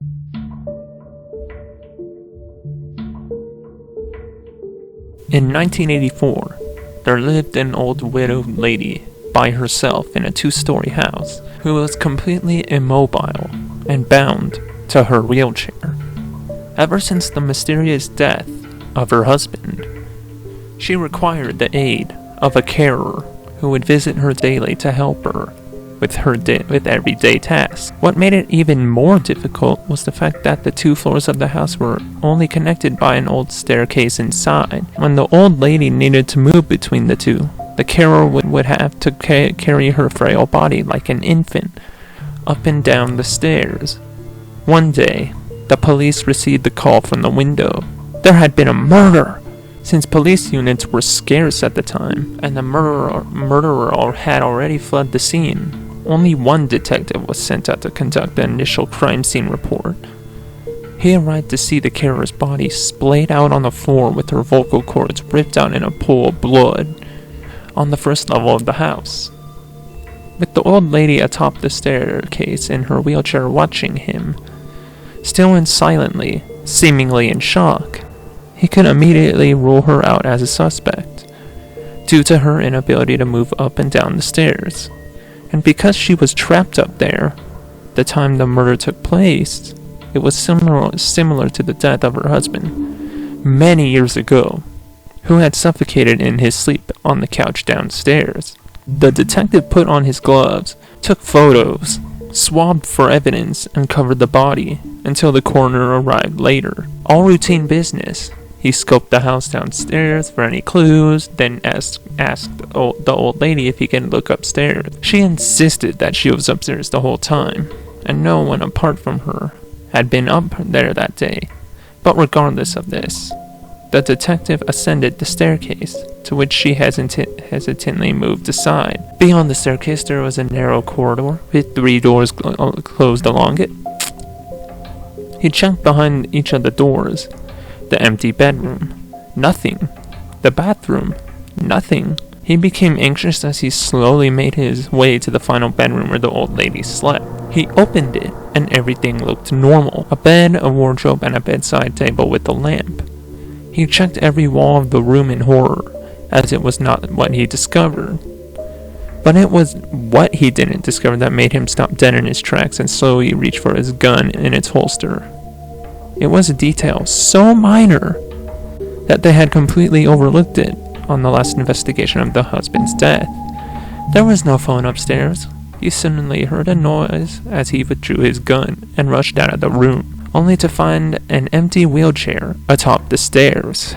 In 1984, there lived an old widowed lady by herself in a 2-story house who was completely immobile and bound to her wheelchair. Ever since the mysterious death of her husband, she required the aid of a carer who would visit her daily to help her with everyday tasks. What made it even more difficult was the fact that the 2 floors of the house were only connected by an old staircase inside. When the old lady needed to move between the two, the carer would have to carry her frail body like an infant up and down the stairs. One day, the police received a call from the window. There had been a murder! Since police units were scarce at the time, and the murderer had already fled the scene, only one detective was sent out to conduct the initial crime scene report. He arrived to see the carer's body splayed out on the floor with her vocal cords ripped out in a pool of blood on the first level of the house. With the old lady atop the staircase in her wheelchair watching him, still and silently, seemingly in shock, he could immediately rule her out as a suspect, due to her inability to move up and down the stairs. And because she was trapped up there, the time the murder took place, it was similar to the death of her husband, many years ago, who had suffocated in his sleep on the couch downstairs. The detective put on his gloves, took photos, swabbed for evidence, and covered the body until the coroner arrived later. All routine business. He scoped the house downstairs for any clues, then asked the old lady if he can look upstairs. She insisted that she was upstairs the whole time, and no one apart from her had been up there that day. But regardless of this, the detective ascended the staircase, to which she hesitantly moved aside. Beyond the staircase there was a narrow corridor, with 3 doors closed along it. He checked behind each of the doors. The empty bedroom, nothing. The bathroom, nothing. He became anxious as he slowly made his way to the final bedroom where the old lady slept. He opened it, and everything looked normal. A bed, a wardrobe, and a bedside table with a lamp. He checked every wall of the room in horror, as it was not what he discovered. But it was what he didn't discover that made him stop dead in his tracks and slowly reach for his gun in its holster. It was a detail so minor that they had completely overlooked it on the last investigation of the husband's death. There was no phone upstairs. He suddenly heard a noise as he withdrew his gun and rushed out of the room, only to find an empty wheelchair atop the stairs.